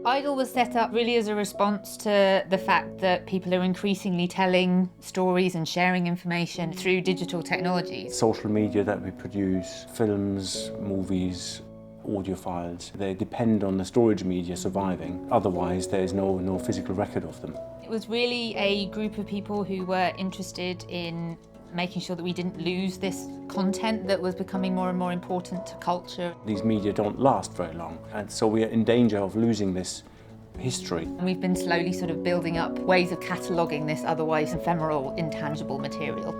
Idle was set up really as a response to the fact that people are increasingly telling stories and sharing information through digital technologies. Social media that we produce, films, movies, audio files, they depend on the storage media surviving. Otherwise, there's no physical record of them. It was really a group of people who were interested in making sure that we didn't lose this content that was becoming more and more important to culture. These media don't last very long, and so we are in danger of losing this history. And we've been slowly sort of building up ways of cataloguing this otherwise ephemeral, intangible material.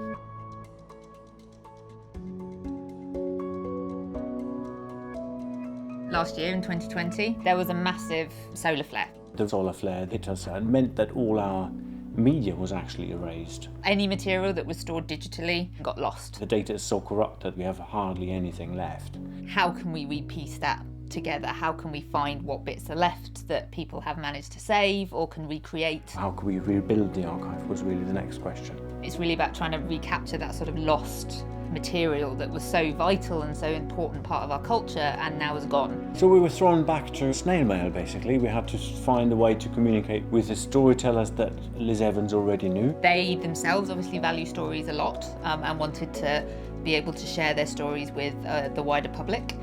Last year in 2020, there was a massive solar flare. The solar flare hit us and meant that all our media was actually erased. Any material that was stored digitally got lost. The data is so corrupt that we have hardly anything left. How can we repiece that together? How can we find what bits are left that people have managed to save or can recreate? How can we rebuild the archive was really the next question. It's really about trying to recapture that sort of lost material that was so vital and so important part of our culture and now is gone. So we were thrown back to snail mail basically. We had to find a way to communicate with the storytellers that Liz Evans already knew. They themselves obviously value stories a lot and wanted to be able to share their stories with the wider public.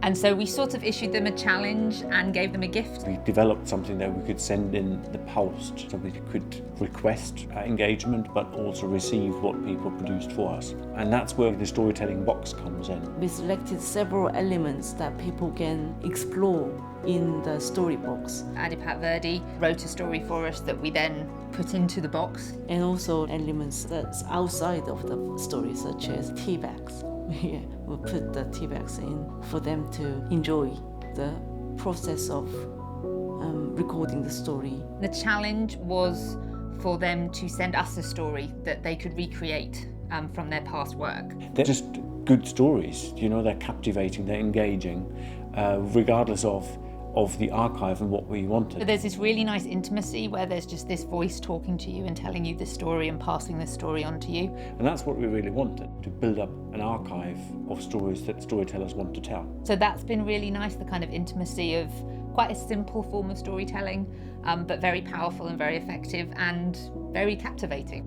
And so we sort of issued them a challenge and gave them a gift. We developed something that we could send in the post, so we could request engagement but also receive what people produced for us. And that's where the storytelling box comes in. We selected several elements that people can explore in the story box. Adipat Verdi wrote a story for us that we then put into the box. And also elements that's outside of the story, such as tea bags. We put the tea bags in for them to enjoy the process of recording the story. The challenge was for them to send us a story that they could recreate from their past work. They're just good stories, you know, they're captivating, they're engaging, regardless of the archive and what we wanted. So there's this really nice intimacy where there's just this voice talking to you and telling you this story and passing this story on to you. And that's what we really wanted, to build up an archive of stories that storytellers want to tell. So that's been really nice, the kind of intimacy of quite a simple form of storytelling, but very powerful and very effective and very captivating.